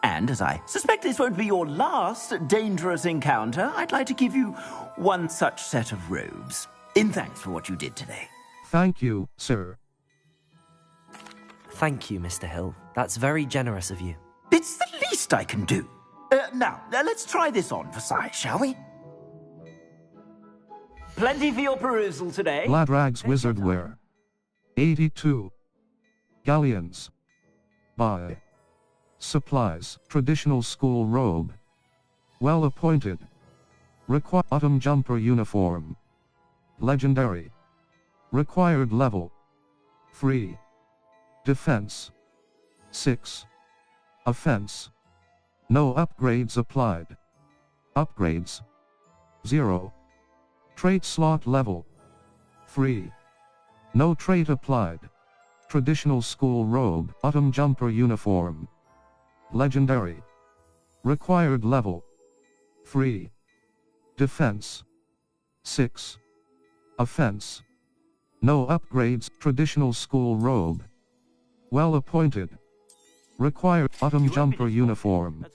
And as I suspect this won't be your last dangerous encounter, I'd like to give you one such set of robes, in thanks for what you did today. Thank you, sir. Thank you, Mr. Hill. That's very generous of you. It's the least I can do. Now, let's try this on for size, shall we? Plenty for your perusal today. Gladrag's Wizard Wear. 82. Galleons. Buy. Supplies. Traditional school robe. Well appointed. Autumn jumper uniform. Legendary. Required level. Free. Defense. 6. Offense. No upgrades applied. Upgrades. 0. Trait slot level. Free. No trait applied. Traditional school robe. Autumn jumper uniform. Legendary. Required level. Free. Defense. 6. Offense. No upgrades. Traditional school robe. Well appointed. Required. Autumn jumper uniform.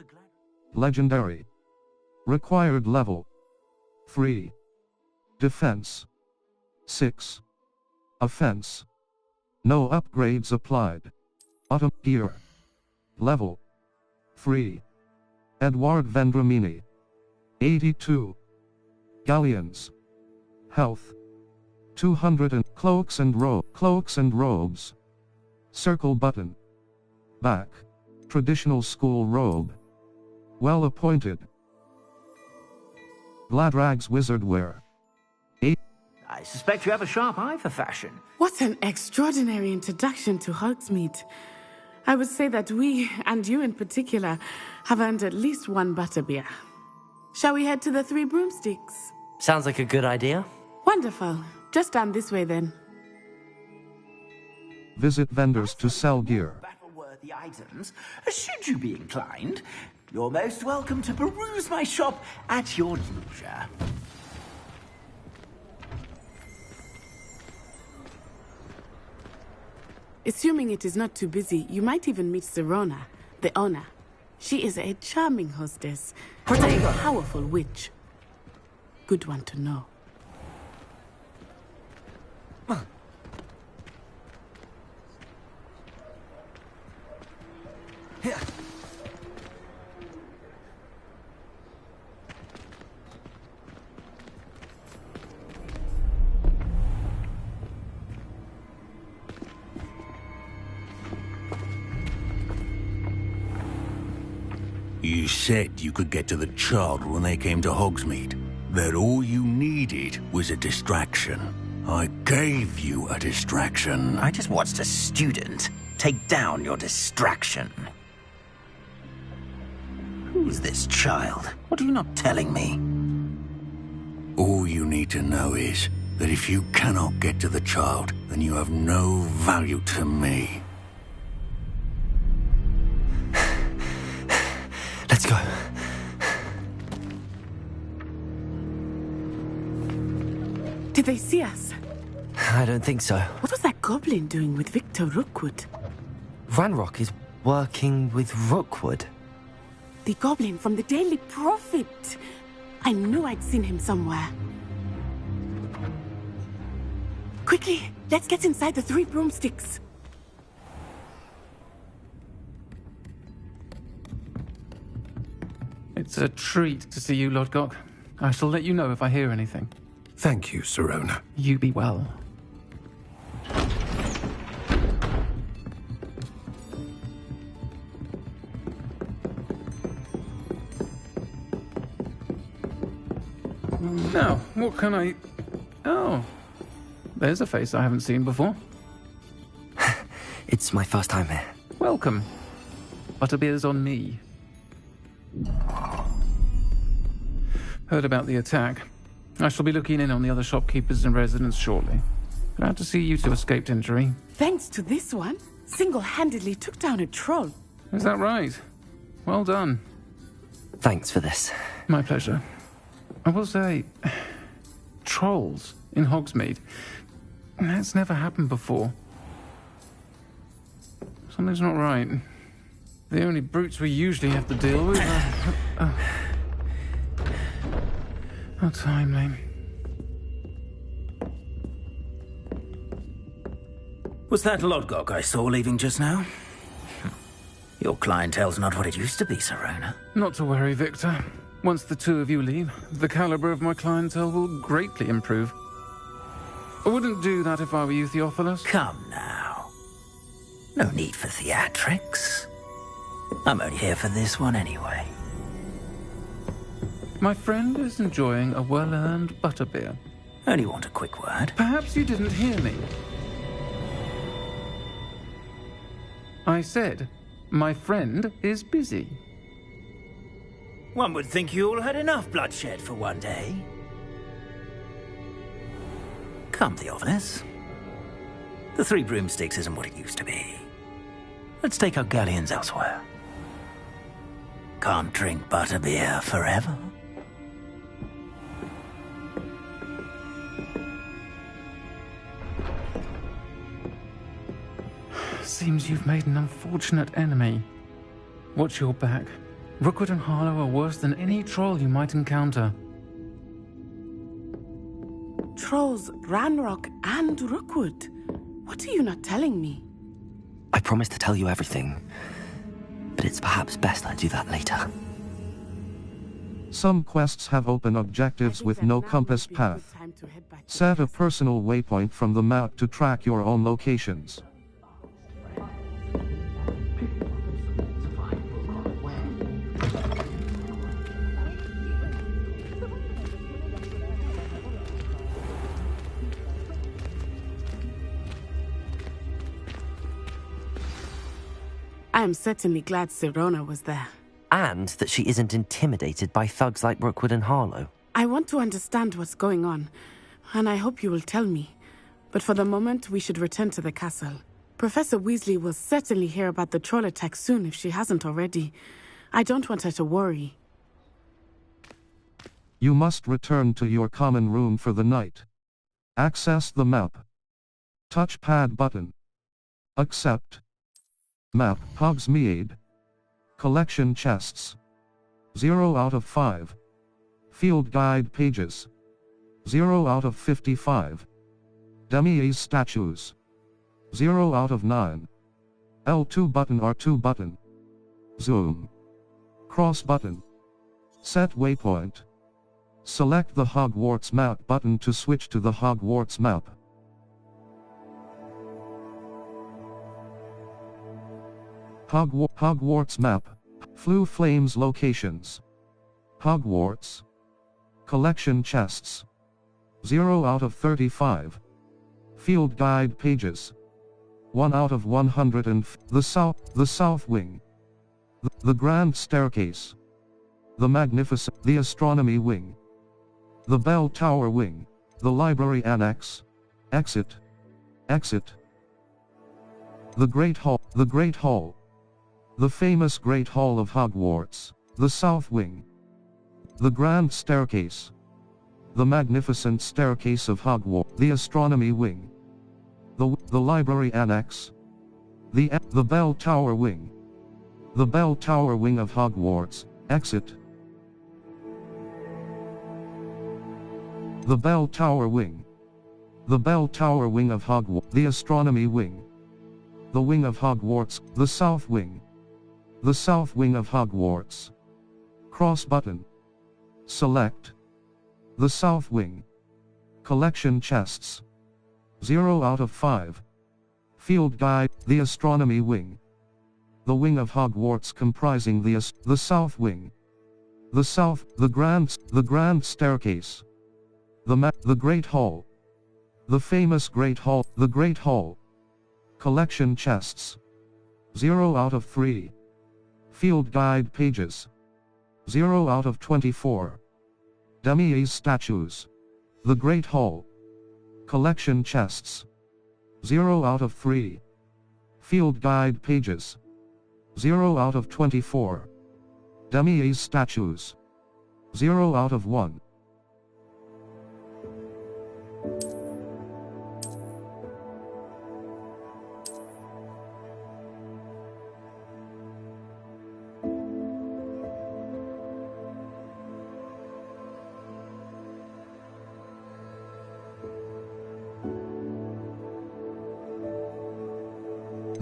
Legendary. Required level. Free. Defense. 6. Offense. No upgrades applied. Autumn gear. Level. Free. Edward Vendramini. 82. Galleons. Health. 200 and cloaks and robes. Circle button. Back. Traditional school robe. Well appointed. Gladrag's Wizard Wear. 8. I suspect you have a sharp eye for fashion. What an extraordinary introduction to Hogsmeade. I would say that we, and you in particular, have earned at least one butterbeer. Shall we head to the Three Broomsticks? Sounds like a good idea. Wonderful. Just down this way then. Visit vendors to sell gear. Battle-worthy items. Should you be inclined, you're most welcome to peruse my shop at your leisure. Assuming it is not too busy, you might even meet Serona, the owner. She is a charming hostess, but a powerful witch. Good one to know. Here. You said you could get to the child when they came to Hogsmeade. That all you needed was a distraction. I gave you a distraction. I just watched a student take down your distraction. Who's this child? What are you not telling me? All you need to know is that if you cannot get to the child, then you have no value to me. Let's go. Did they see us? I don't think so. What was that goblin doing with Victor Rookwood? Ranrock is working with Rookwood. The goblin from the Daily Prophet. I knew I'd seen him somewhere. Quickly, let's get inside the Three Broomsticks. It's a treat to see you, Lodgok. I shall let you know if I hear anything. Thank you, Serona. You be well. Now, what can I... Oh, there's a face I haven't seen before. It's my first time here. Welcome. Butterbeer's on me. Heard about the attack. I shall be looking in on the other shopkeepers and residents shortly. Glad to see you two escaped injury. Thanks to this one, single-handedly took down a troll. Is that right? Well done. Thanks for this. My pleasure. I will say, trolls in Hogsmeade. That's never happened before. Something's not right. The only brutes we usually have to deal with are... How timely. Was that Lodgok I saw leaving just now? Your clientele's not what it used to be, Serona. Not to worry, Victor. Once the two of you leave, the caliber of my clientele will greatly improve. I wouldn't do that if I were you, Theophilus. Come now. No need for theatrics. I'm only here for this one anyway. My friend is enjoying a well-earned butterbeer. Only want a quick word. Perhaps you didn't hear me. I said, my friend is busy. One would think you all had enough bloodshed for one day. Come, Theophilus. The Three Broomsticks isn't what it used to be. Let's take our galleons elsewhere. Can't drink butterbeer forever. Seems you've made an unfortunate enemy. Watch your back. Rookwood and Harlow are worse than any troll you might encounter. Trolls, Ranrock, and Rookwood. What are you not telling me? I promised to tell you everything, but it's perhaps best I do that later. Some quests have open objectives with no compass path. Set a personal waypoint from the map to track your own locations. I am certainly glad Serona was there. And that she isn't intimidated by thugs like Rookwood and Harlow. I want to understand what's going on, and I hope you will tell me. But for the moment, we should return to the castle. Professor Weasley will certainly hear about the troll attack soon if she hasn't already. I don't want her to worry. You must return to your common room for the night. Access the map. Touchpad button. Accept. Map, Hogsmeade. Collection chests. 0 out of 5. Field guide pages. 0 out of 55. Demi-Ace statues. 0 out of 9. L2 button R2 button. Zoom. Cross button. Set waypoint. Select the Hogwarts map button to switch to the Hogwarts map. Hogwarts map. Flue Flames locations. Hogwarts. Collection chests. 0 out of 35. Field guide pages. 1 out of 100 and the south wing. The grand staircase. The magnificent, the astronomy wing. The bell tower wing. The library annex. Exit. The great hall. The famous Great Hall of Hogwarts, the South Wing. The Grand Staircase. The Magnificent Staircase of Hogwarts, the Astronomy Wing. The Library Annex. The Bell Tower Wing. The Bell Tower Wing of Hogwarts, exit. The Bell Tower Wing. The Bell Tower Wing of Hogwarts, the Astronomy Wing. The Wing of Hogwarts, the South Wing. The South Wing of Hogwarts. Cross button. Select. The South Wing. Collection chests. 0 out of 5. Field guide, the Astronomy Wing. The Wing of Hogwarts comprising the South Wing. The Grand Staircase. The Great Hall. The famous Great Hall, the Great Hall. Collection chests. 0 out of 3. Field guide pages. 0 out of 24. Demi-Ace statues. The Great Hall. Collection chests. 0 out of 3. Field guide pages. 0 out of 24. Demi-Ace statues. 0 out of 1.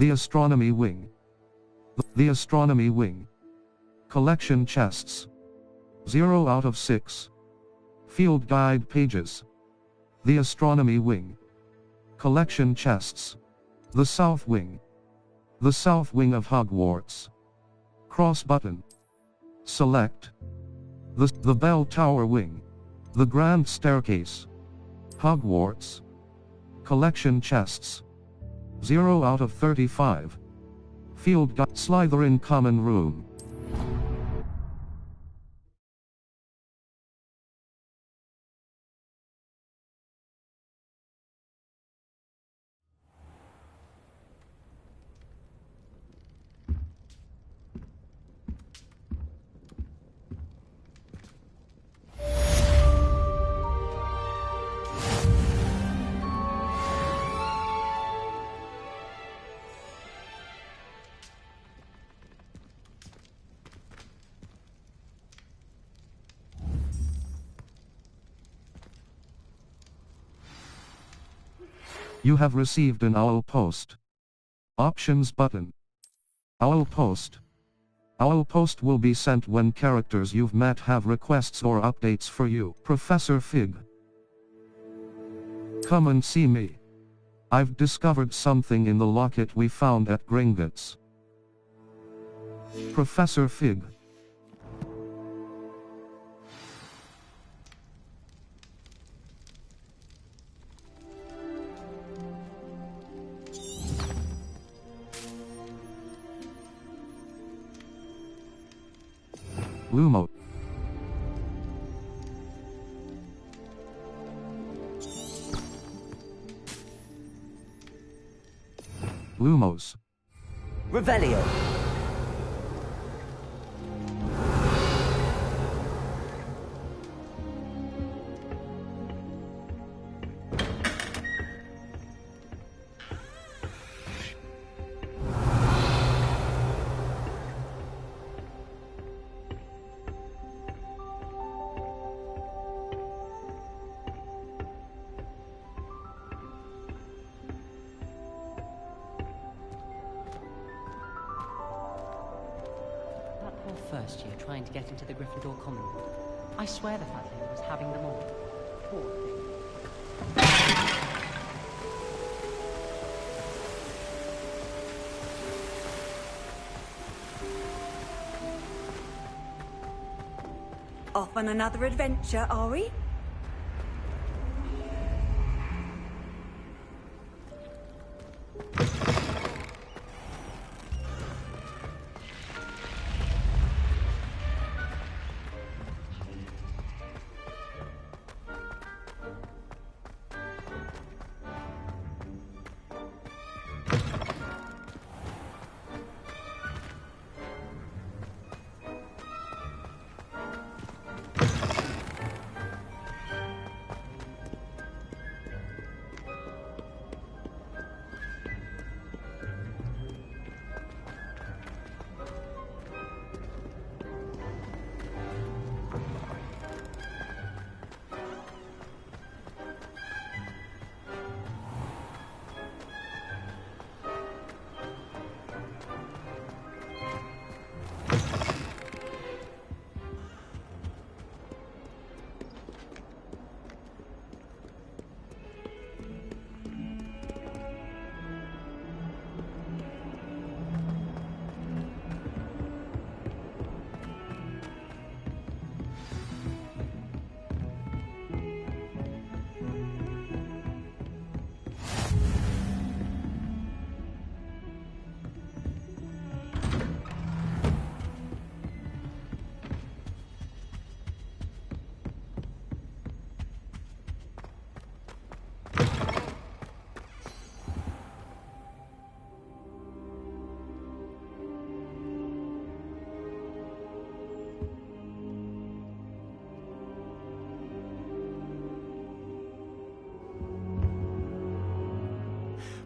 The Astronomy Wing. The Astronomy Wing. Collection chests. 0 out of 6. Field guide pages. The Astronomy Wing. Collection chests. The South Wing. The South Wing of Hogwarts. Cross button. Select. The Bell Tower Wing. The Grand Staircase. Hogwarts. Collection chests. 0 out of 35. Field guide. Slytherin Common Room. You have received an Owl Post. Options button. Owl Post. Owl Post will be sent when characters you've met have requests or updates for you. Professor Fig. Come and see me. I've discovered something in the locket we found at Gringotts. Professor Fig. Lumo. Lumos. Revelio. First year trying to get into the Gryffindor Common Room. I swear the fat lady was having them all. Poor thing. Off on another adventure, are we?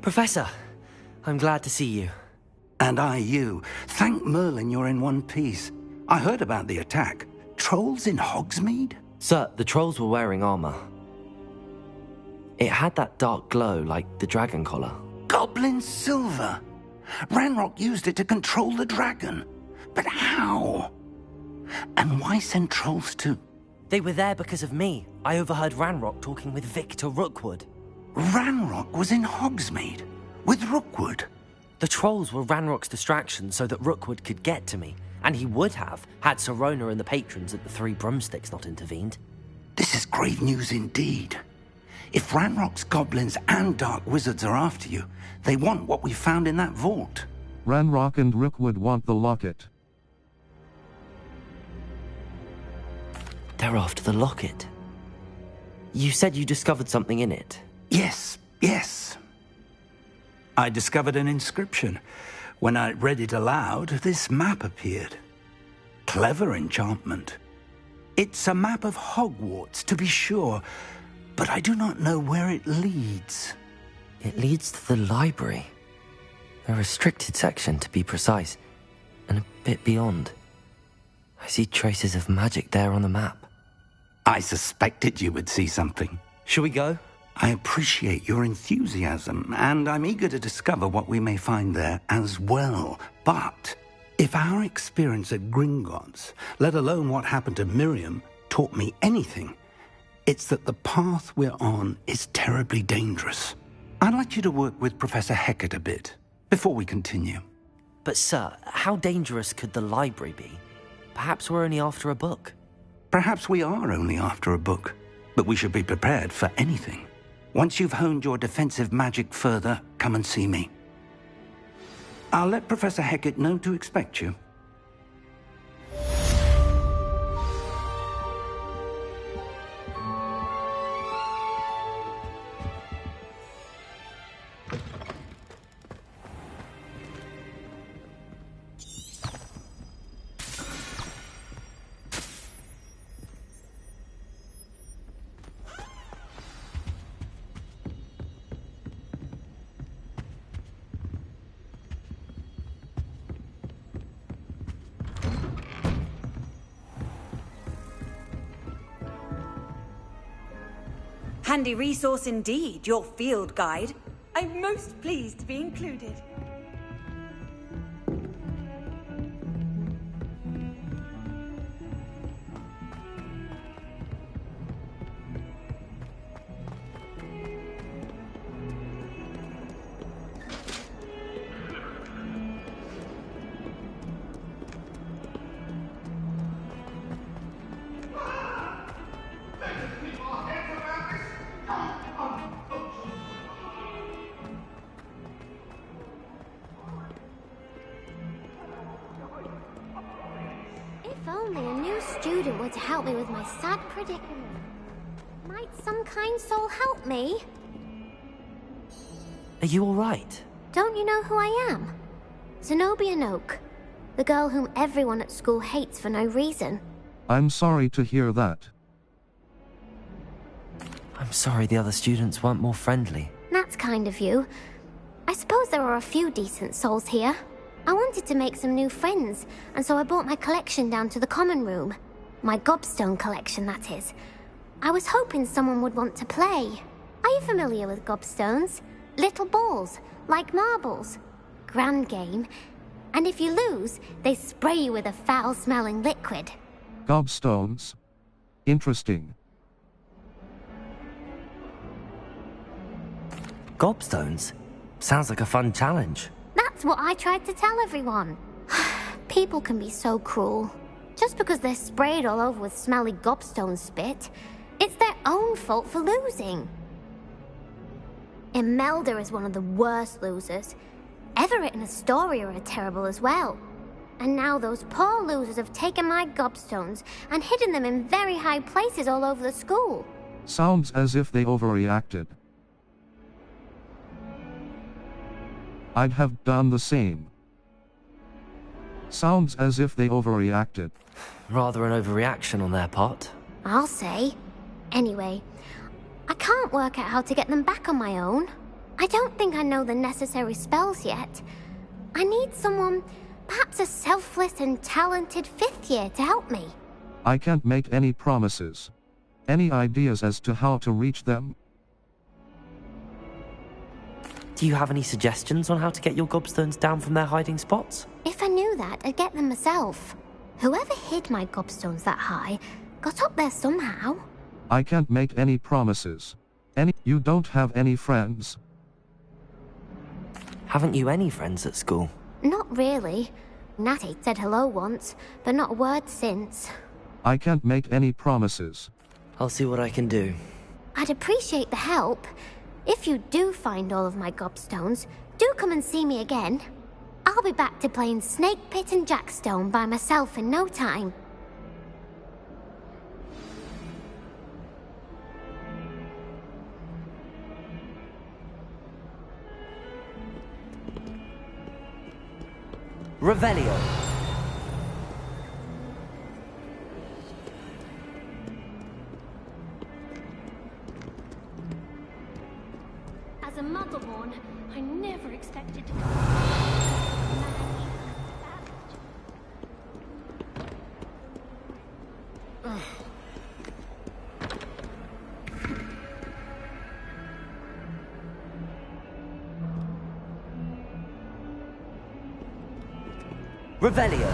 Professor, I'm glad to see you. And I you. Thank Merlin you're in one piece. I heard about the attack. Trolls in Hogsmeade? Sir, the trolls were wearing armor. It had that dark glow like the dragon collar. Goblin silver? Ranrock used it to control the dragon. But how? And why send trolls to... They were there because of me. I overheard Ranrock talking with Victor Rookwood. Ranrock was in Hogsmeade with Rookwood. The trolls were Ranrock's distraction so that Rookwood could get to me. And he would have, had Sirona and the patrons at the Three Broomsticks not intervened. This is grave news indeed. If Ranrock's goblins and dark wizards are after you, they want what we found in that vault. Ranrock and Rookwood want the locket. They're after the locket. You said you discovered something in it. Yes. I discovered an inscription. When I read it aloud, this map appeared. Clever enchantment. It's a map of Hogwarts, to be sure, but I do not know where it leads. It leads to the library. A restricted section, to be precise, and a bit beyond. I see traces of magic there on the map. I suspected you would see something. Shall we go? I appreciate your enthusiasm, and I'm eager to discover what we may find there as well. But if our experience at Gringotts, let alone what happened to Miriam, taught me anything, it's that the path we're on is terribly dangerous. I'd like you to work with Professor Hecat a bit before we continue. But sir, how dangerous could the library be? Perhaps we're only after a book. Perhaps we are only after a book, but we should be prepared for anything. Once you've honed your defensive magic further, come and see me. I'll let Professor Hecat know to expect you. Handy resource indeed, your field guide. I'm most pleased to be included. If only a new student were to help me with my sad predicament. Might some kind soul help me? Are you all right? Don't you know who I am? Zenobia Noak, the girl whom everyone at school hates for no reason. I'm sorry to hear that. I'm sorry the other students weren't more friendly. That's kind of you. I suppose there are a few decent souls here. I wanted to make some new friends, and so I brought my collection down to the common room. My gobstone collection, that is. I was hoping someone would want to play. Are you familiar with gobstones? Little balls, like marbles. Grand game. And if you lose, they spray you with a foul-smelling liquid. Gobstones? Interesting. Gobstones? Sounds like a fun challenge. That's what I tried to tell everyone. People can be so cruel. Just because they're sprayed all over with smelly gobstone spit, it's their own fault for losing. Imelda is one of the worst losers. Everett and Astoria are terrible as well. And now those poor losers have taken my gobstones and hidden them in very high places all over the school. Sounds as if they overreacted. I'd have done the same. Sounds as if they overreacted. Rather an overreaction on their part. I'll say. Anyway, I can't work out how to get them back on my own. I don't think I know the necessary spells yet. I need someone, perhaps a selfless and talented fifth year to help me. I can't make any promises. Any ideas as to how to reach them? Do you have any suggestions on how to get your gobstones down from their hiding spots? If I knew that, I'd get them myself. Whoever hid my gobstones that high got up there somehow. I can't make any promises. You don't have any friends? Haven't you any friends at school? Not really. Natty said hello once, but not a word since. I can't make any promises. I'll see what I can do. I'd appreciate the help. If you do find all of my gobstones, do come and see me again. I'll be back to playing Snake Pit and Jackstone by myself in no time. Revelio. As a motherborn, I never expected to come. Revelio.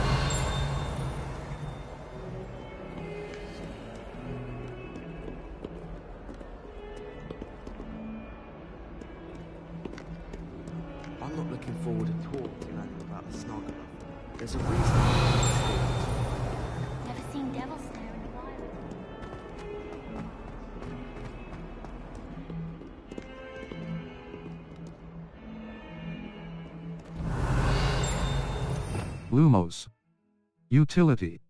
I'm not looking forward at all to learning about the Snargamuff. There's a reason why Never seen Devil Stare in a while. Lumos. Utility.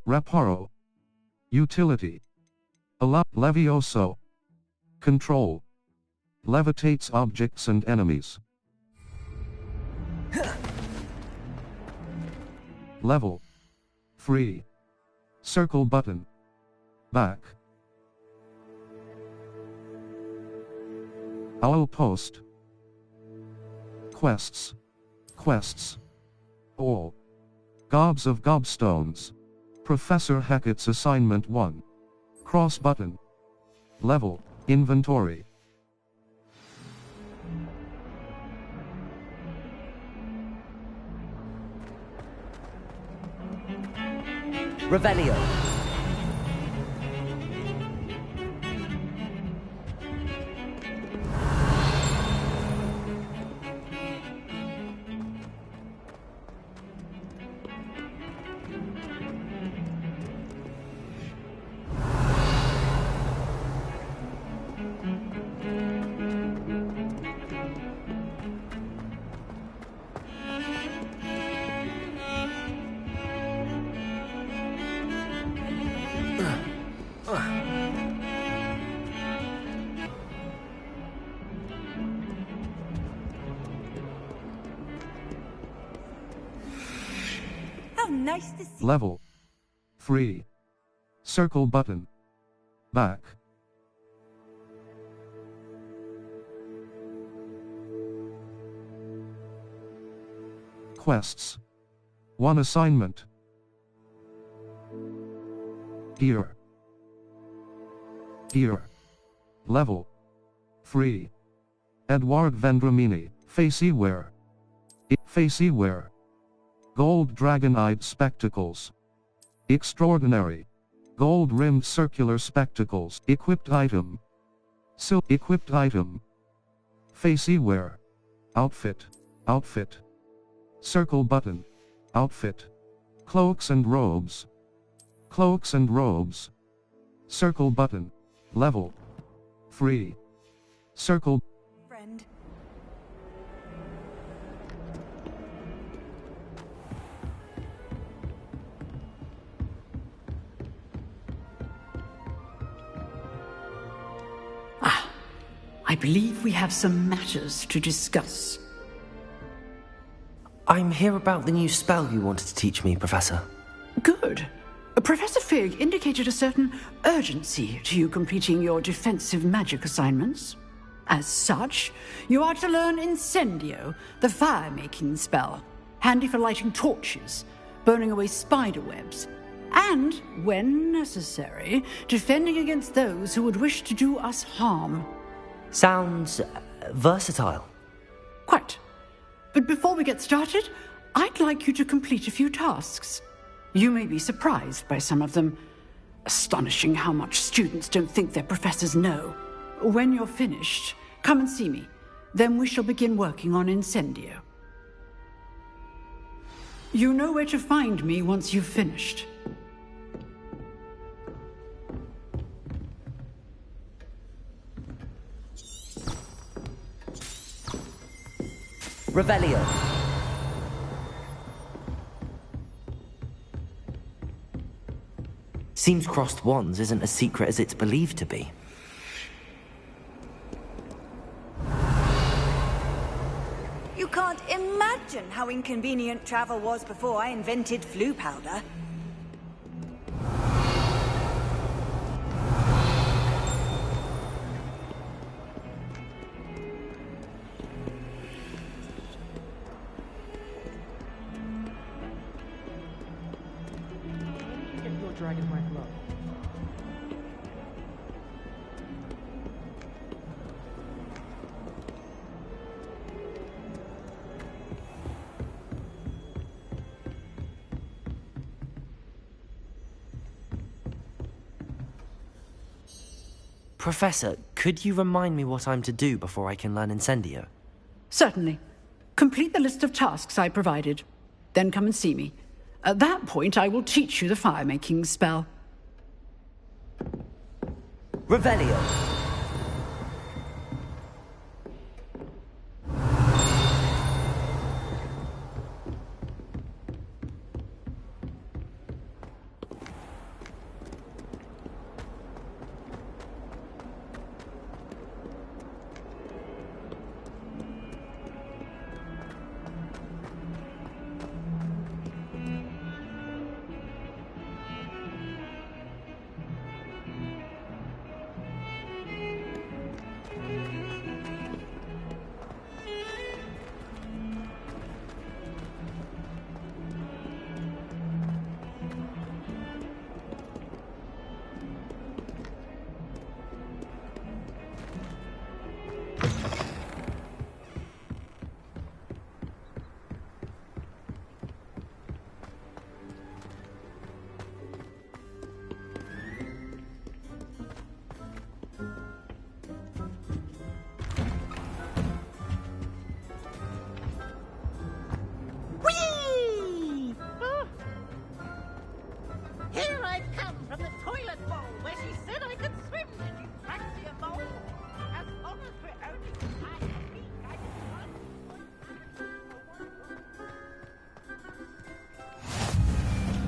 Reparo. Utility. Levioso. Control. Levitates objects and enemies. Level. Free. Circle button. Back. Owl post. Quests. Quests. All. Gobs of Gobstones. Professor Hackett's Assignment 1. Cross button. Level. Inventory. Revelio. How nice to see. Level. Free. Circle button. Back. Quests. 1 assignment. Here. Here. Level. Free. Edward Vendramini. Faceware. Faceware. Gold dragon-eyed spectacles. Extraordinary. Gold-rimmed circular spectacles. Equipped item. Equipped item. Faceware. Outfit. Outfit. Circle button. Outfit. Cloaks and robes. Cloaks and robes. Circle button. Level. Free. Circle. Friend. I believe we have some matters to discuss. I'm here about the new spell you wanted to teach me, Professor. Good. Professor Fig indicated a certain urgency to you completing your defensive magic assignments. As such, you are to learn Incendio, the fire-making spell, handy for lighting torches, burning away spider webs, and, when necessary, defending against those who would wish to do us harm. Sounds versatile. Quite. But before we get started, I'd like you to complete a few tasks. You may be surprised by some of them. Astonishing how much students don't think their professors know. When you're finished, come and see me. Then we shall begin working on Incendio. You know where to find me once you've finished. Revelio. Seems crossed wands isn't as secret as it's believed to be. You can't imagine how inconvenient travel was before I invented flu powder. Professor, could you remind me what I'm to do before I can learn Incendio? Certainly. Complete the list of tasks I provided. Then come and see me. At that point, I will teach you the fire-making spell. Revelio.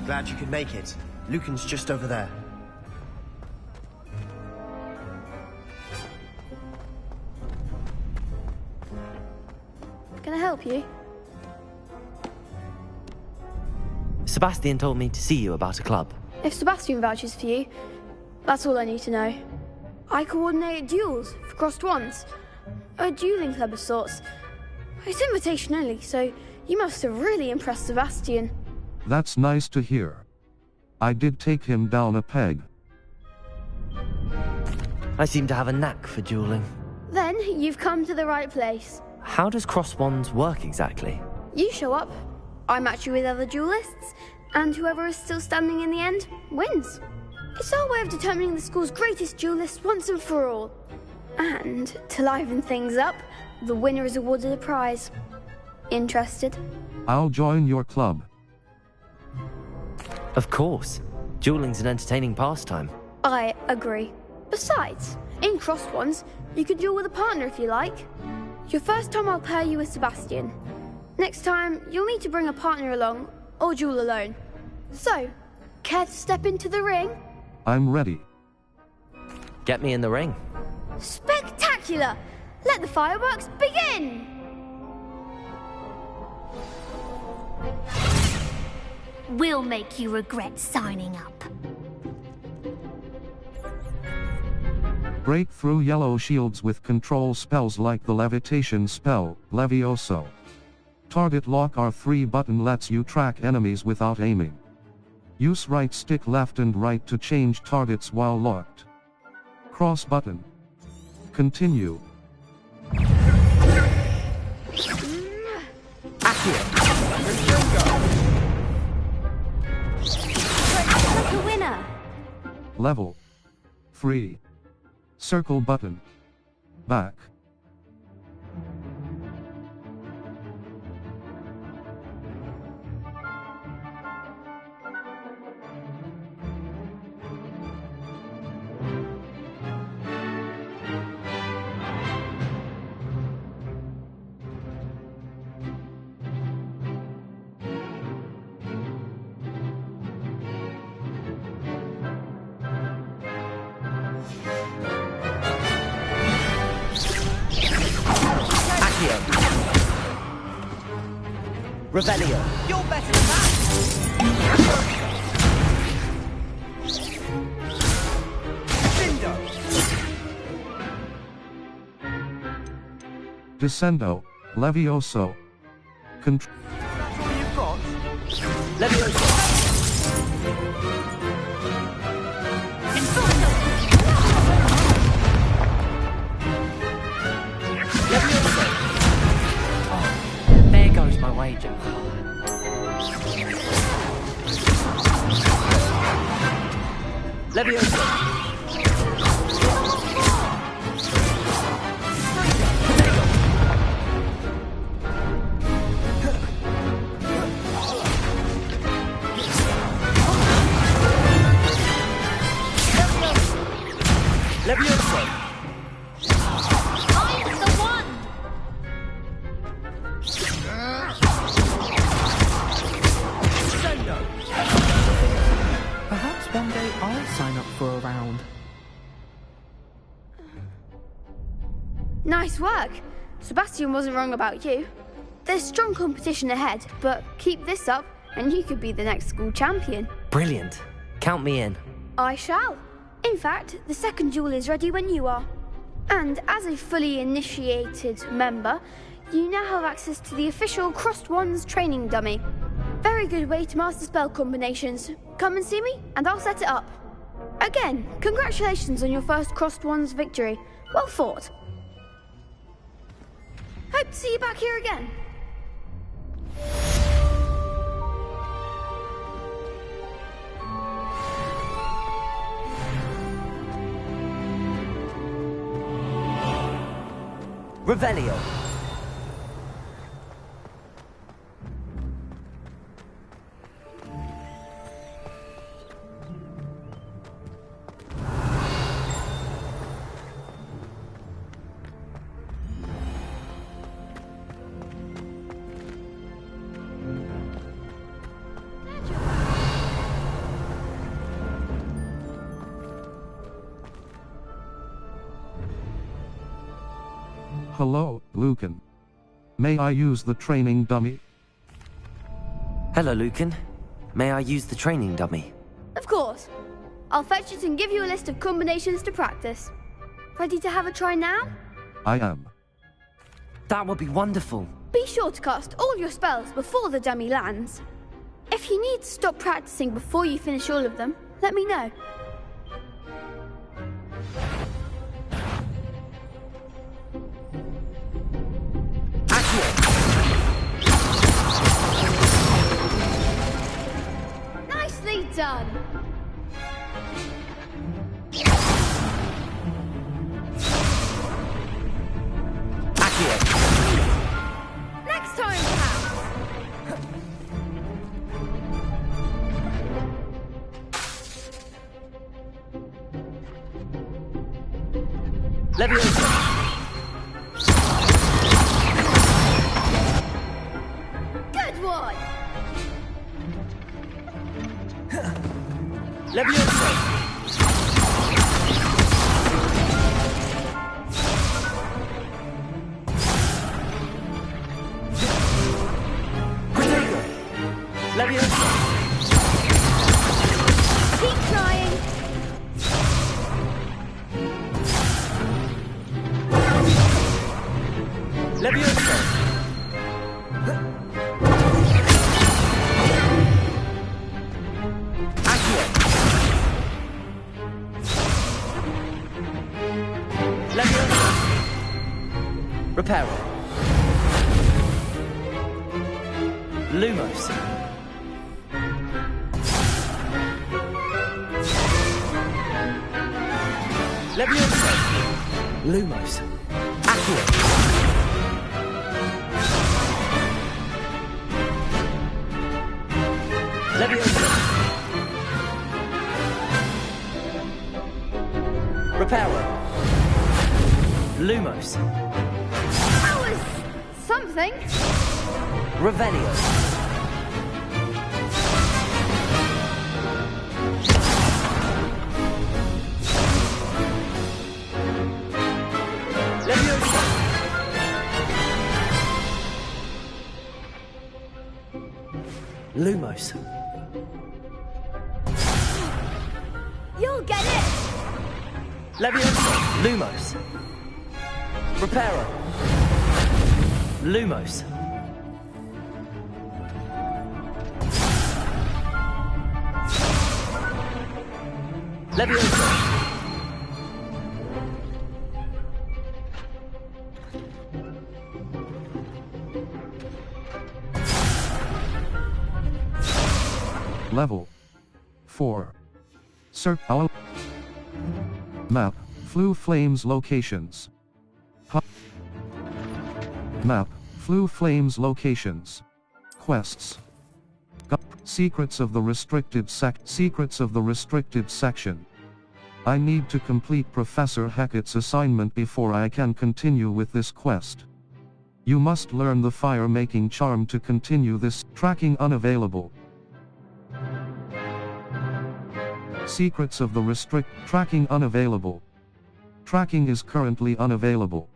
Glad you could make it. Lucan's just over there. Can I help you? Sebastian told me to see you about a club. If Sebastian vouches for you, that's all I need to know. I coordinate duels for crossed wands. A dueling club of sorts. It's invitation only, so you must have really impressed Sebastian. That's nice to hear. I did take him down a peg. I seem to have a knack for dueling. Then you've come to the right place. How does cross wands work exactly? You show up, I match you with other duelists, and whoever is still standing in the end wins. It's our way of determining the school's greatest duelist once and for all. And to liven things up, the winner is awarded a prize. Interested? I'll join your club. Of course. Dueling's an entertaining pastime. I agree. Besides, in crossed wands, you could duel with a partner if you like. Your first time I'll pair you with Sebastian. Next time, you'll need to bring a partner along, or duel alone. So, care to step into the ring? I'm ready. Get me in the ring. Spectacular! Let the fireworks begin! We'll make you regret signing up. Break through yellow shields with control spells like the levitation spell, Levioso. Target lock R3 button lets you track enemies without aiming. Use right stick left and right to change targets while locked. Cross button. Continue. Level. Free. Circle button. Back. Revelio. You're better than that! Descendo. Levioso. That's all you've got? Levioso. Levioso. Oh, there goes my wager. Levioso. Levioso. I'm the one! Perhaps one day I'll sign up for a round. Nice work. Sebastian wasn't wrong about you. There's strong competition ahead, but keep this up and you could be the next school champion. Brilliant. Count me in. I shall. In fact, the second duel is ready when you are. And as a fully initiated member, you now have access to the official Crossed Wands training dummy. Very good way to master spell combinations. Come and see me, and I'll set it up. Again, congratulations on your first Crossed Wands victory. Well fought. Hope to see you back here again. Revelio. Hello, Lucan. May I use the training dummy? Hello, Lucan. May I use the training dummy? Of course. I'll fetch it and give you a list of combinations to practice. Ready to have a try now? I am. That would be wonderful. Be sure to cast all your spells before the dummy lands. If you need to stop practicing before you finish all of them, let me know. Nicely done. Next time, perhaps. Levioso. Good one. Levioso. Protego. Levioso. Keep trying. Levioso. Accio. Levioso. Reparo. Lumos. Levioso. Lumos. Accio. Levioso. Reparo. Lumos. That was something. Revelio. Leviosa. Lumos. You'll get it. Leviosa. Lumos. Reparo. Lumos. Leviosa. Level 4. Circle. Map. Flu Flames locations. Map. Flu Flames locations. Quests. Secrets of the restricted section. I need to complete Professor Hackett's assignment before I can continue with this quest. You must learn the fire-making charm to continue this. Tracking unavailable. Secrets of the tracking unavailable. Tracking is currently unavailable.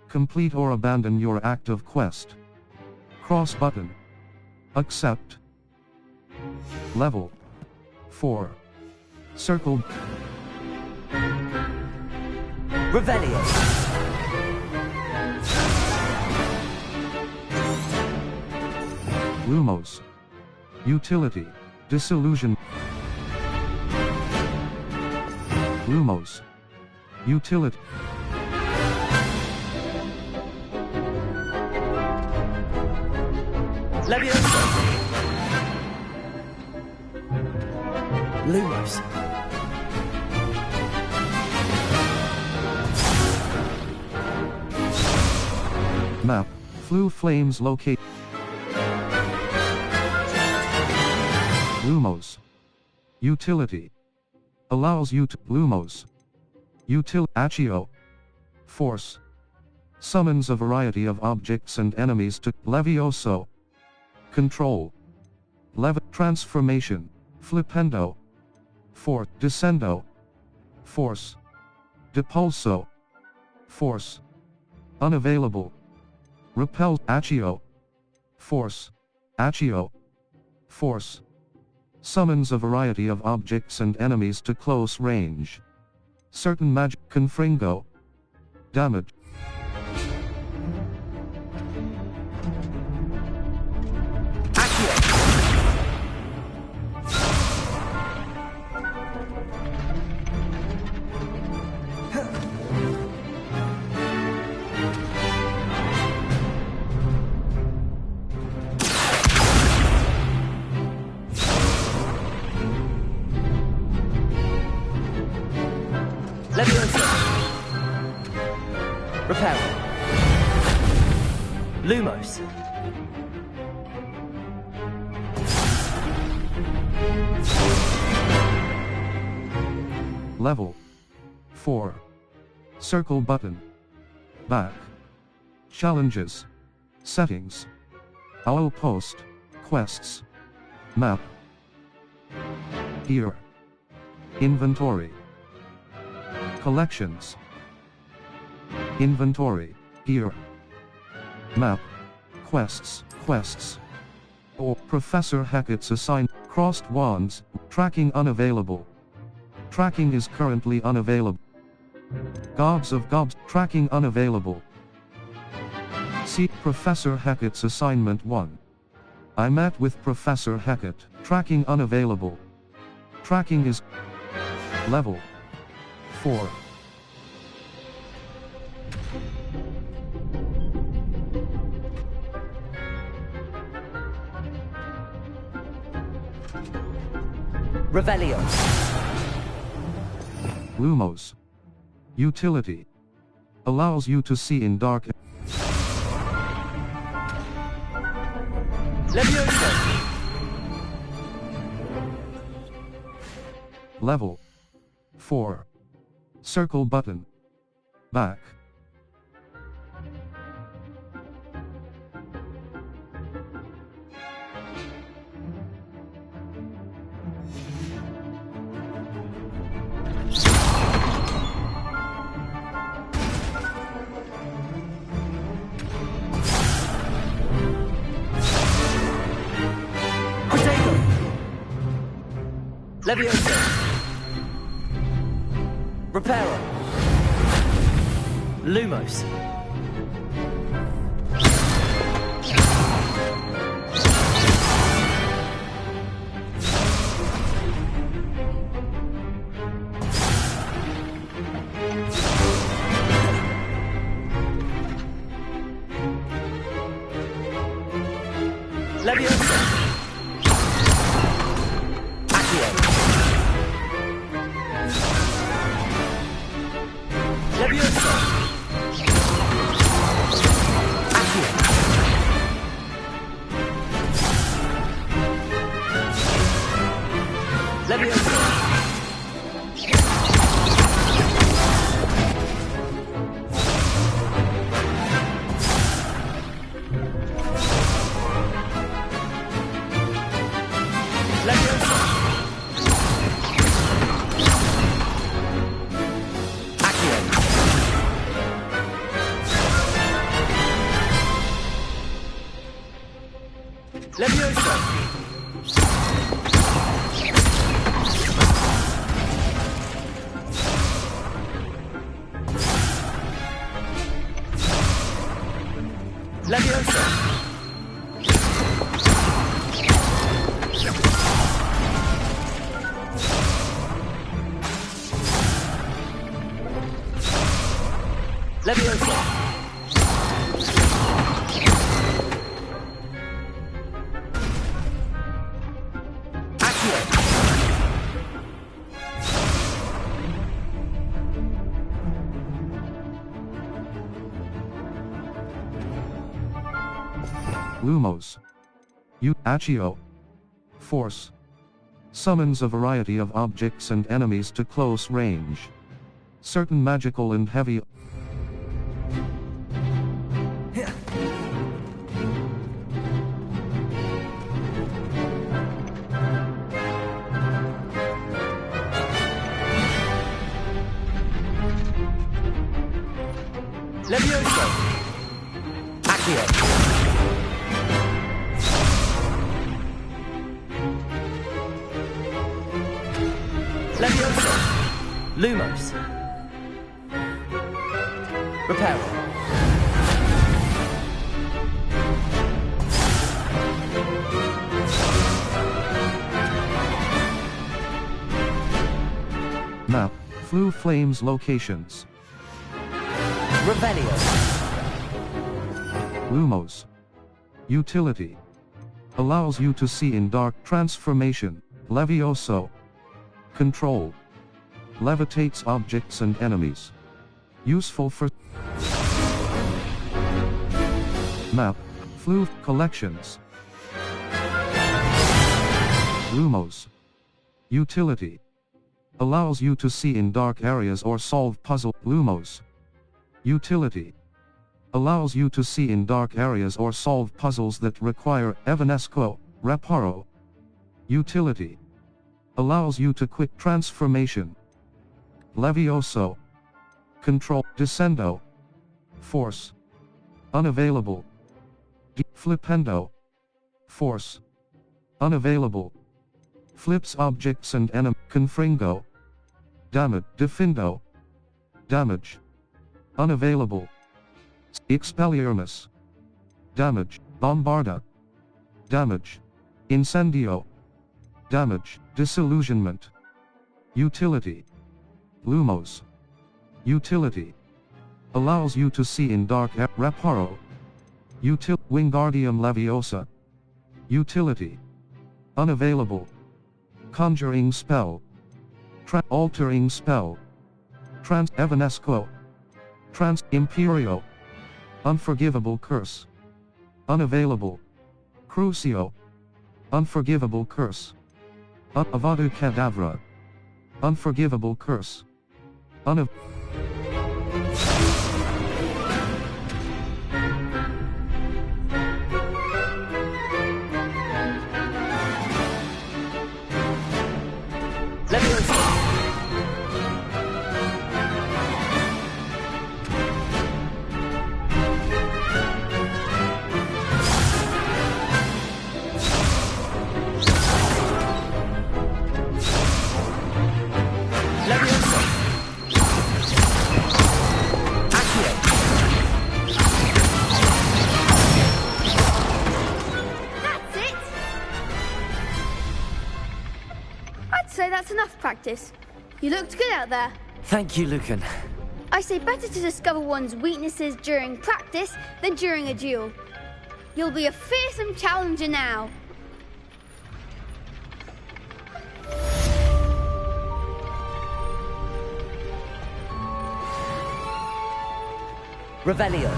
Complete or abandon your active quest. Cross button. Accept. Level 4. Circle. Revelio. Lumos. Utility. Disillusion. Lumos. Utility. Leviosa. Lumos. Map. Flu Flames locate. Lumos. Utility. Allows you to. Lumos. Accio. Force. Summons a variety of objects and enemies to. Levioso. Control. Transformation. Flipendo. Descendo. Force. Depulso. Force. Unavailable. Repel. Accio. Force. Accio. Force. Summons a variety of objects and enemies to close range. Certain magic. Confringo. Damage. Leviosa. Reparo. Lumos. Level 4. Circle button. Back. Challenges. Settings. Owl post. Quests. Map. Here. Inventory. Collections. Inventory. Here. Map. Quests. Or Professor Hackett's assigned. Crossed wands. Tracking unavailable. Tracking is currently unavailable. Gobs of Gobs. Tracking unavailable. See Professor Hackett's assignment 1. I met with Professor Hackett. Tracking unavailable. Tracking is level 4. Revelio. Lumos. Utility. Allows you to see in dark. Leviosa! Level 4. Circle button. Back. Leviosa! Reparo! Lumos! Leviosa! Accio! Leviosa! Accio! Leviosa! Leviosa! Accio! Leviosa! Leviosa! Leviosa! Accio! Lumos. Accio. Force. Summons a variety of objects and enemies to close range. Certain magical and heavy. Leviosa! Accio! Leviosa! Lumos! Reparo! Map. Flu Flames locations. Revelio! Lumos. Utility. Allows you to see in dark. Transformation. Levioso. Control. Levitates objects and enemies. Useful for Map. Flu collections. Lumos. Utility. Allows you to see in dark areas or solve puzzle. Lumos. Utility. Allows you to see in dark areas or solve puzzles that require Evanesco. Reparo. Utility. Allows you to quick transformation. Levioso. Control. Descendo. Force. Unavailable. Flipendo. Force. Unavailable. Flips objects and enemy. Confringo. Damage. Defindo. Damage. Unavailable. Expelliarmus. Damage. Bombarda. Damage. Incendio. Damage. Disillusionment. Utility. Lumos. Utility. Allows you to see in dark. Reparo. Wingardium Leviosa. Utility. Unavailable. Conjuring spell. Altering spell. Trans Evanesco. Trans Imperio. Unforgivable curse. Unavailable. Crucio. Unforgivable curse. Avadu Cadavra. Unforgivable curse. That's enough practice. You looked good out there. Thank you, Lucan. I say better to discover one's weaknesses during practice than during a duel. You'll be a fearsome challenger now. Revelio.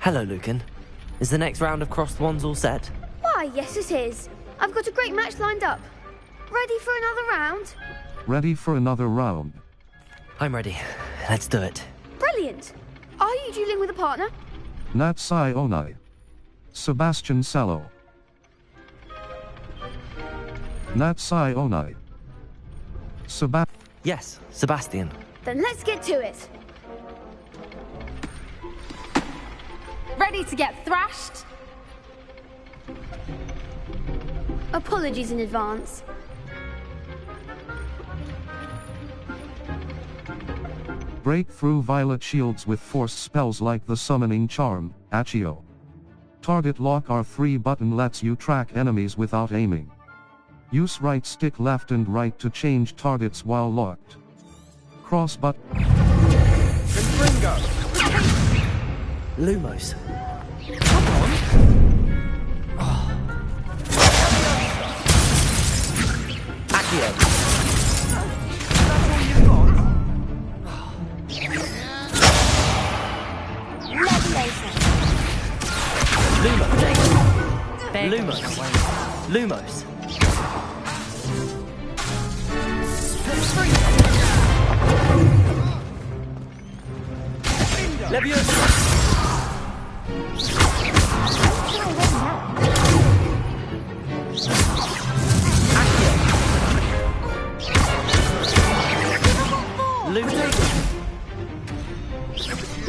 Hello, Lucan. Is the next round of crossed wands all set? Why, yes it is. I've got a great match lined up. Ready for another round? Ready for another round. I'm ready. Let's do it. Brilliant. Are you dueling with a partner? Natsai Onai. Sebastian Sallow. Natsai Onai. Yes, Sebastian. Then let's get to it. Ready to get thrashed? Apologies in advance. Break through violet shields with force spells like the summoning charm, Accio. Target lock R3 button lets you track enemies without aiming. Use right stick left and right to change targets while locked. Cross button. Confringo! Lumos. Come on! Oh. Accio. That's all you've got? Lumos. Lumos. Leviosa.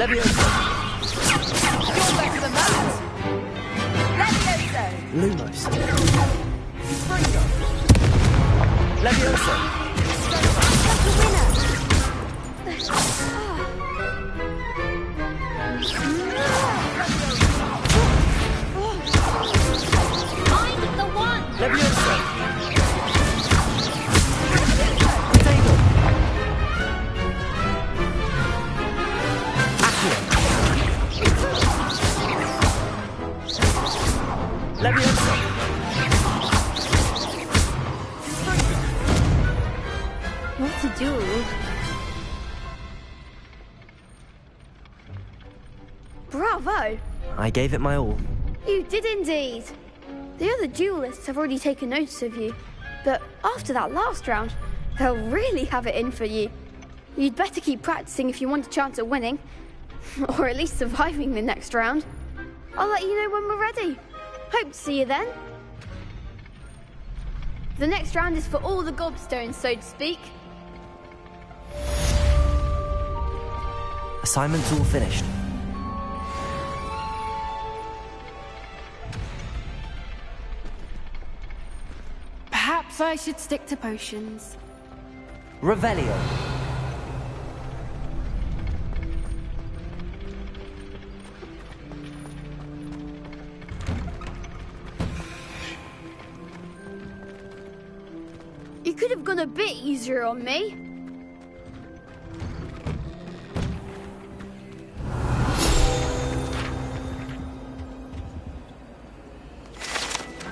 Leviosa. Going back to the mountains. Leviosa. Lumos. Springo. Leviosa. That's the winner. I'm the one. Leviosa. Leviosa. What a duel. Bravo! I gave it my all. You did indeed. The other duelists have already taken notice of you, but after that last round, they'll really have it in for you. You'd better keep practicing if you want a chance at winning, or at least surviving the next round. I'll let you know when we're ready. Hope to see you then. The next round is for all the gobstones, so to speak. Assignment's all finished. Perhaps I should stick to potions. Revelio. have gone a bit easier on me.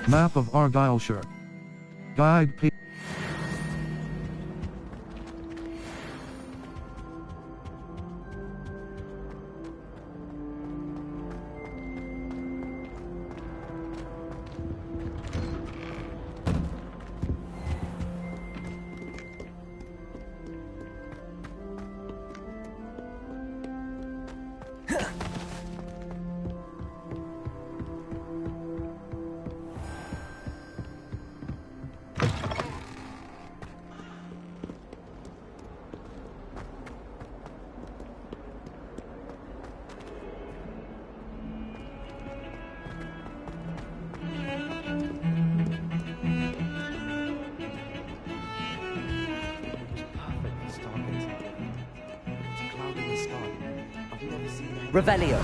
Map of Argyllshire. Guide page. Revelio.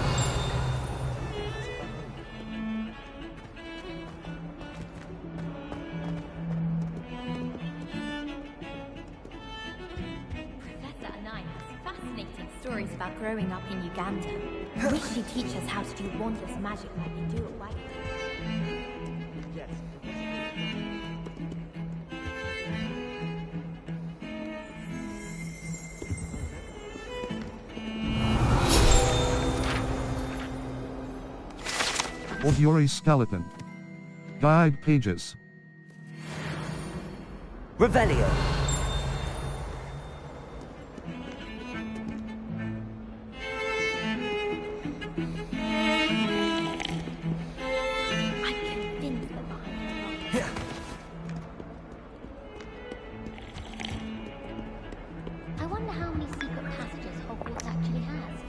Professor Anai has fascinating stories about growing up in Uganda. I wish she'd teach us how to do wondrous magic like they do at White. Yes. Yuri skeleton. Guide pages. Revelio. I wonder how many secret passages Hogwarts actually has.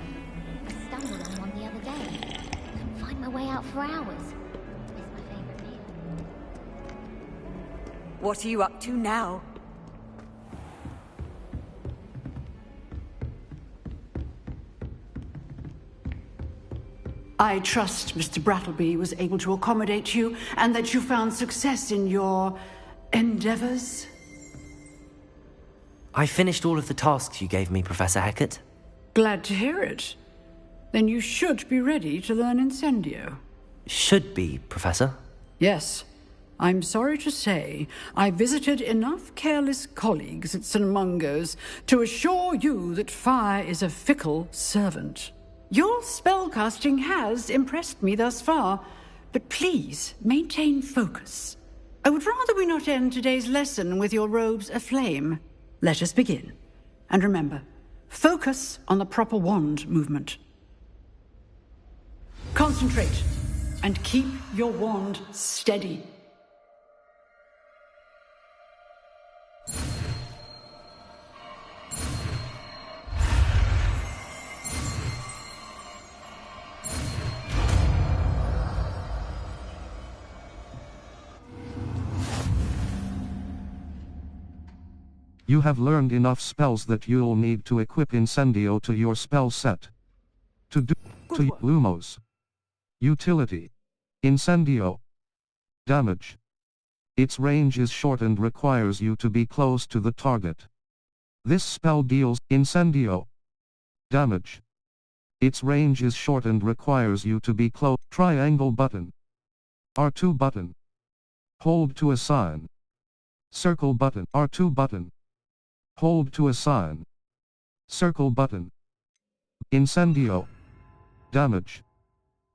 I stumbled on one the other day. Couldn't find my way out for hours. It's my favorite meal. What are you up to now? I trust Mr. Brattleby was able to accommodate you and that you found success in your endeavors. I finished all of the tasks you gave me, Professor Hecat. Glad to hear it. Then you should be ready to learn Incendio. Should be, Professor. Yes. I'm sorry to say, I visited enough careless colleagues at St. Mungo's to assure you that fire is a fickle servant. Your spellcasting has impressed me thus far, but please maintain focus. I would rather we not end today's lesson with your robes aflame. Let us begin. And remember, focus on the proper wand movement. Concentrate, and keep your wand steady. You have learned enough spells that you'll need to equip Incendio to your spell set. To do to Lumos. Utility. Incendio. Damage. Its range is short and requires you to be close to the target. This spell deals Incendio. Damage. Its range is short and requires you to be close. Triangle button. R2 button. Hold to assign. Circle button. R2 button. Hold to assign. Circle button. Incendio. Damage.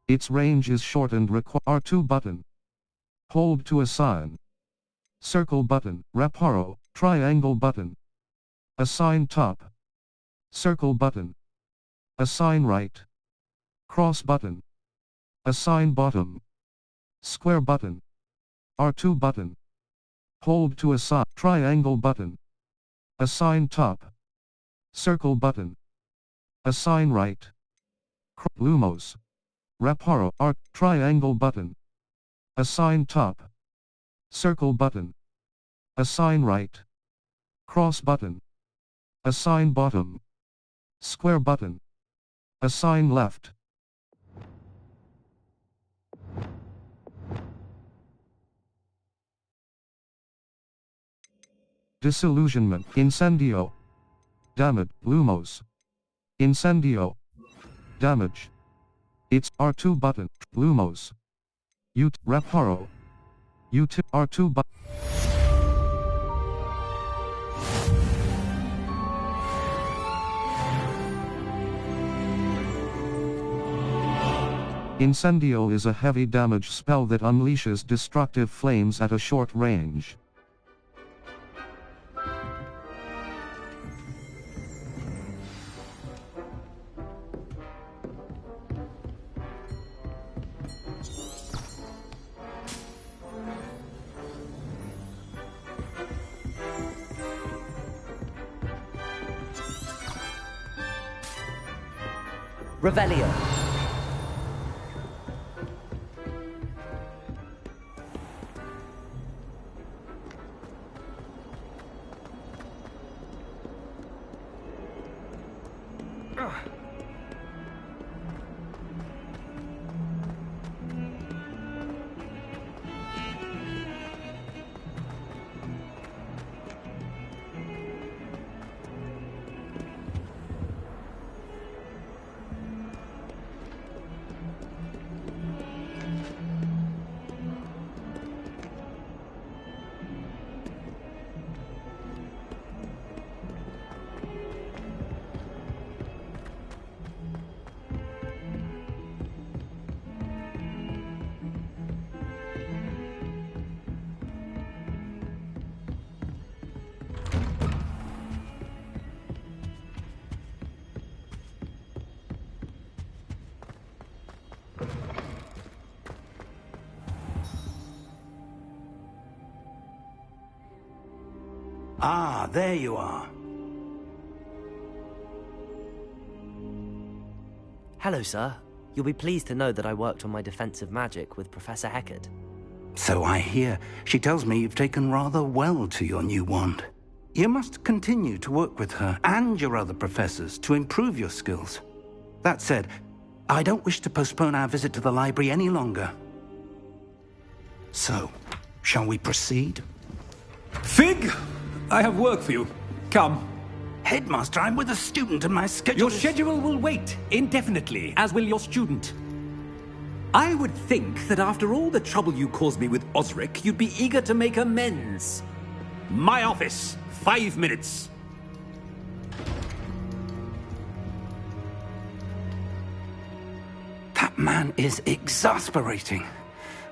Its range is short and require R2 button. Hold to assign. Circle button. Reparo. Triangle button. Assign top. Circle button. Assign right. Cross button. Assign bottom. Square button. R2 button. Hold to assign. Triangle button. Assign top. Circle button. Assign right. Lumos. Reparo. Art. Triangle button. Assign top. Circle button. Assign right. Cross button. Assign bottom. Square button. Assign left. Disillusionment. Incendio. Damage. Lumos. Incendio. Damage. It's R2 button. Lumos. Reparo. R2 button. Incendio is a heavy damage spell that unleashes destructive flames at a short range. Revelio. Ah, there you are. Hello, sir. You'll be pleased to know that I worked on my defensive magic with Professor Heckard. So I hear. She tells me you've taken rather well to your new wand. You must continue to work with her and your other professors to improve your skills. That said, I don't wish to postpone our visit to the library any longer. So, shall we proceed? Fig! I have work for you. Come. Headmaster, I'm with a student and my schedule Your schedule will wait indefinitely, as will your student. I would think that after all the trouble you caused me with Osric, you'd be eager to make amends. My office. 5 minutes. That man is exasperating.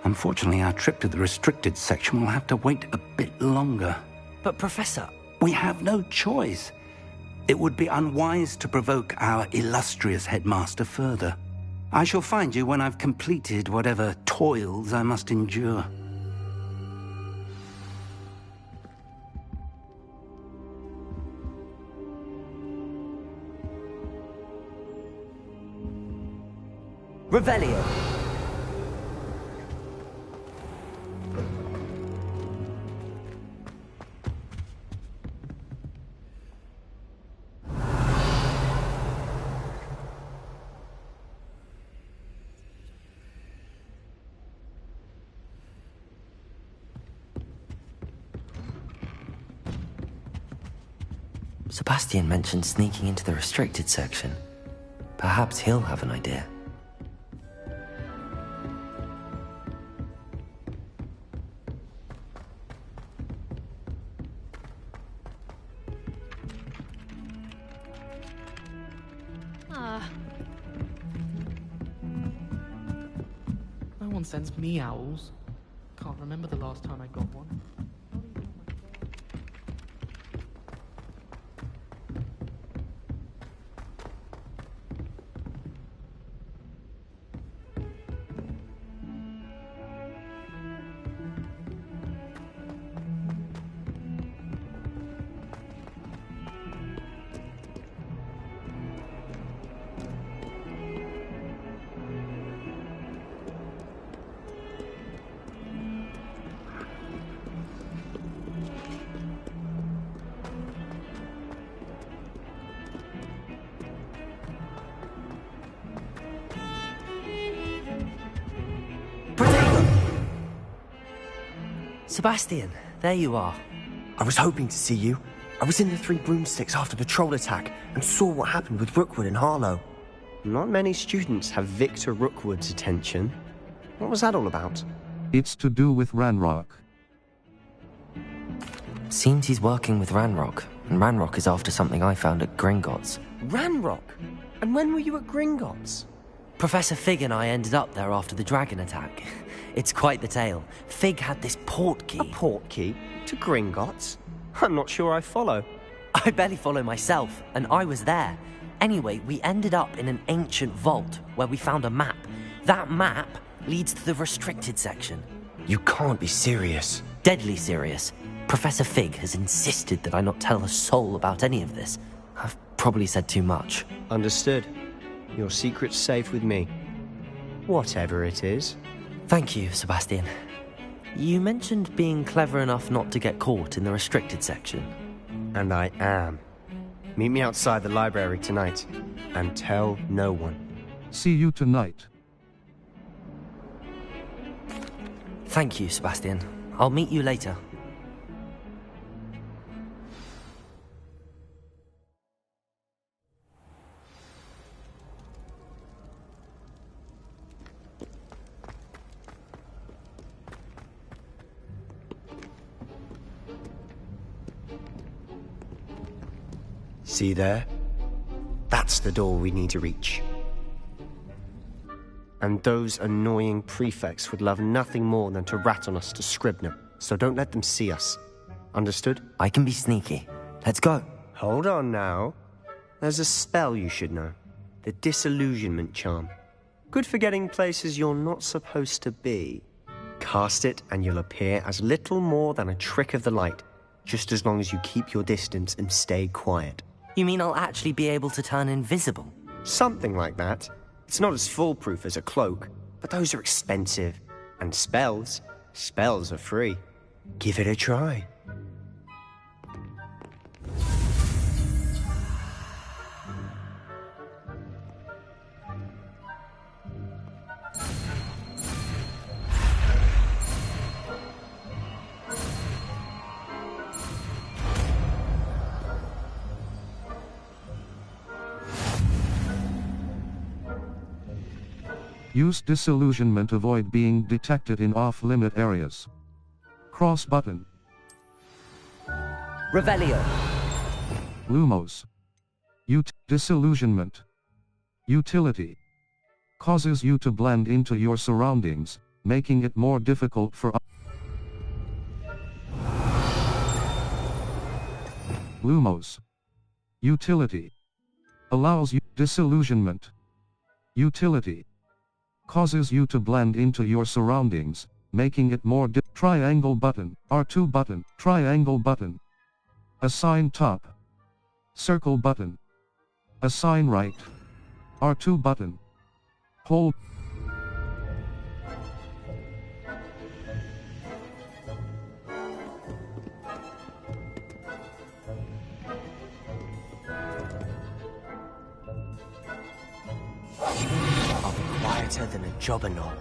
Unfortunately, our trip to the restricted section will have to wait a bit longer. But Professor... We have no choice. It would be unwise to provoke our illustrious headmaster further. I shall find you when I've completed whatever toils I must endure. Revelio. Sebastian mentioned sneaking into the restricted section. Perhaps he'll have an idea. No one sends me owls. Can't remember the last time I got one. Sebastian, there you are. I was hoping to see you. I was in the Three Broomsticks after the troll attack and saw what happened with Rookwood and Harlow. Not many students have Victor Rookwood's attention. What was that all about? It's to do with Ranrock. Seems he's working with Ranrock, and Ranrock is after something I found at Gringotts. Ranrock? And when were you at Gringotts? Professor Fig and I ended up there after the dragon attack. It's quite the tale. Fig had this port key. A port key? To Gringotts? I'm not sure I follow. I barely follow myself, and I was there. Anyway, we ended up in an ancient vault where we found a map. That map leads to the restricted section. You can't be serious. Deadly serious. Professor Fig has insisted that I not tell a soul about any of this. I've probably said too much. Understood. Your secret's safe with me. Whatever it is. Thank you, Sebastian. You mentioned being clever enough not to get caught in the restricted section. And I am. Meet me outside the library tonight, and tell no one. See you tonight. Thank you, Sebastian. I'll meet you later. See there? That's the door we need to reach. And those annoying prefects would love nothing more than to rat on us to Scribner, so don't let them see us. Understood? I can be sneaky. Let's go. Hold on now. There's a spell you should know. The Disillusionment Charm. Good for getting places you're not supposed to be. Cast it and you'll appear as little more than a trick of the light, just as long as you keep your distance and stay quiet. You mean I'll actually be able to turn invisible? Something like that. It's not as foolproof as a cloak, but those are expensive. And spells are free. Give it a try. Use disillusionment, avoid being detected in off-limit areas. Cross button. Revelio. Lumos. Disillusionment. Utility. Causes you to blend into your surroundings, making it more difficult for Lumos. Utility. Allows you disillusionment. Utility. Causes you to blend into your surroundings, making it more triangle button, R2 button, triangle button. Assign top. Circle button. Assign right. R2 button. Hold. Quieter than a jobberknoll.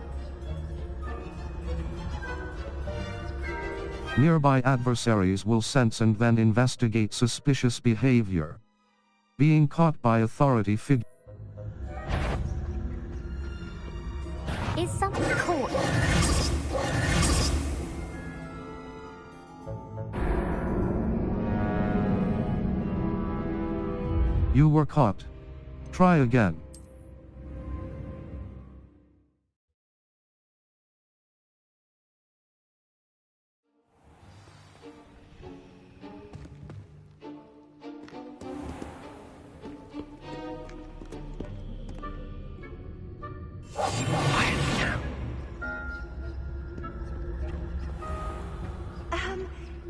Nearby adversaries will sense and then investigate suspicious behavior. Being caught by authority figure. Is someone caught? You were caught. Try again.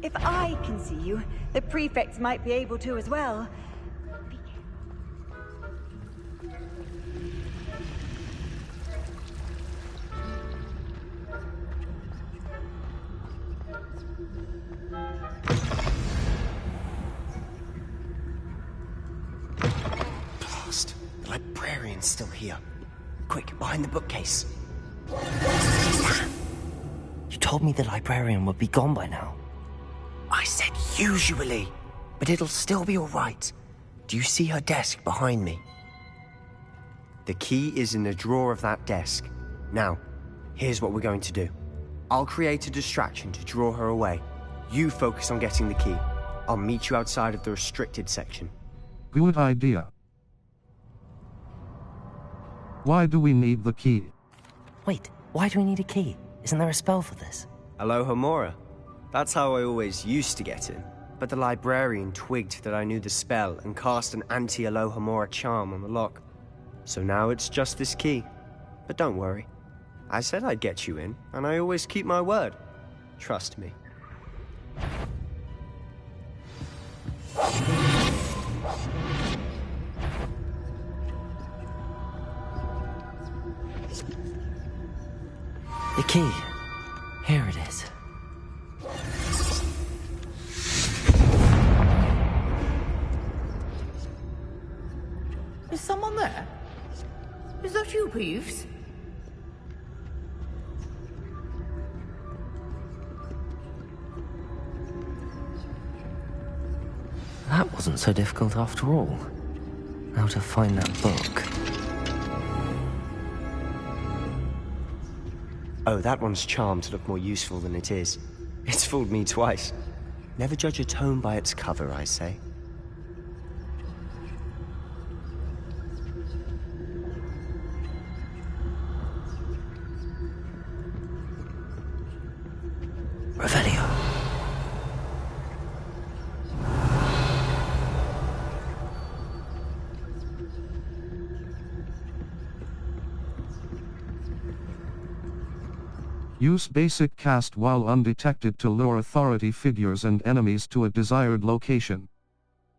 If I can see you, the prefects might be able to as well. Blast! The librarian's still here. Quick, behind the bookcase. You told me the librarian would be gone by now. I said Usually. But it'll still be alright. Do you see her desk behind me? The key is in the drawer of that desk. Now, here's what we're going to do. I'll create a distraction to draw her away. You focus on getting the key. I'll meet you outside of the restricted section. Good idea. Why do we need the key? Wait, why do we need a key? Isn't there a spell for this? Alohomora. That's how I always used to get in. But the librarian twigged that I knew the spell and cast an anti-Alohomora charm on the lock. So now it's just this key. But don't worry. I said I'd get you in, and I always keep my word. Trust me. The key. Here it is. Is someone there? Is that you, Peeves? That wasn't so difficult after all. Now to find that book. Oh, that one's charmed to look more useful than it is. It's fooled me twice. Never judge a tome by its cover, I say. Revelio. Use basic cast while undetected to lure authority figures and enemies to a desired location.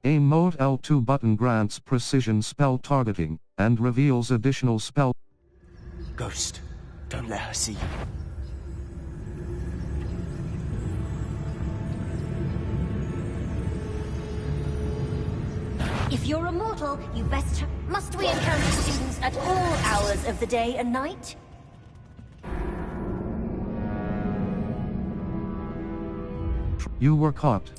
Aim mode L2 button grants precision spell targeting, and reveals additional spell. Ghost, don't let her see you. If you're a mortal, you best... Must we encounter students at all hours of the day and night? You were caught.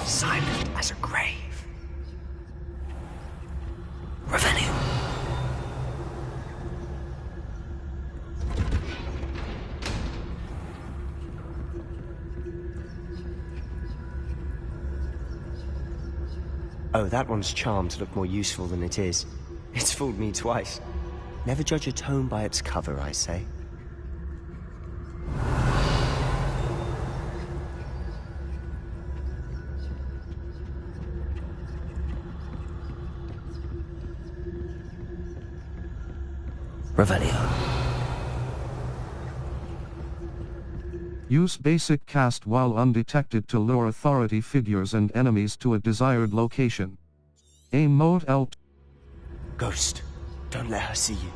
Silent as a grave. Revelio. Oh, that one's charmed to look more useful than it is. It's fooled me twice. Never judge a tome by its cover, I say. Revelio. Use basic cast while undetected to lure authority figures and enemies to a desired location. Aim mode L2. Ghost, don't let her see you.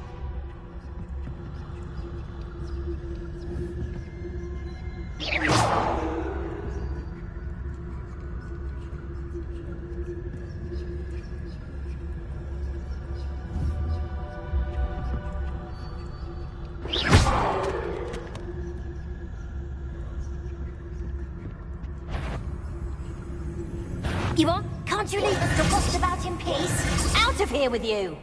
Yvonne, can't you leave us to post about in peace? Out of here with you!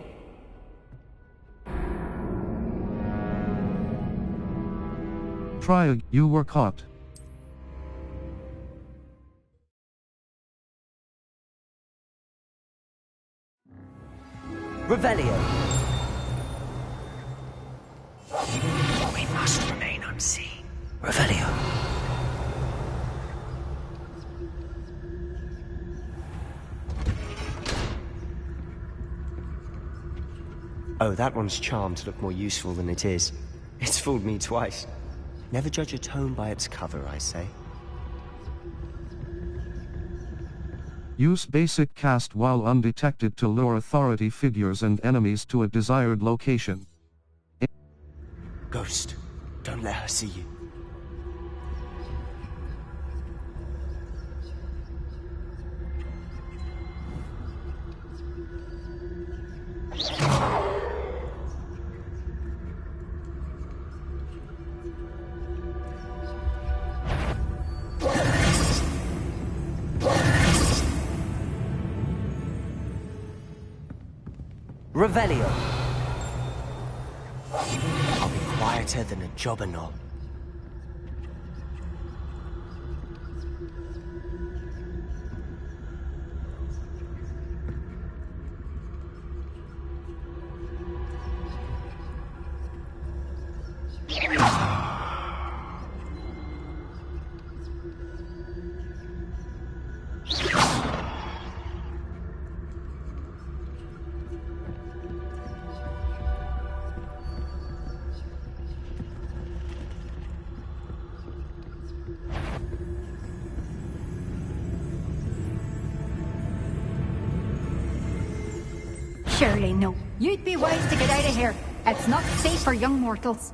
You were caught. Revelio. We must remain unseen. Revelio. Oh, that one's charmed to look more useful than it is. It's fooled me twice. Never judge a tome by its cover, I say. Use basic cast while undetected to lure authority figures and enemies to a desired location. Ghost, don't let her see you. Revelio. I'll be quieter than a jobberknoll. Surely no. You'd be wise to get out of here. It's not safe for young mortals.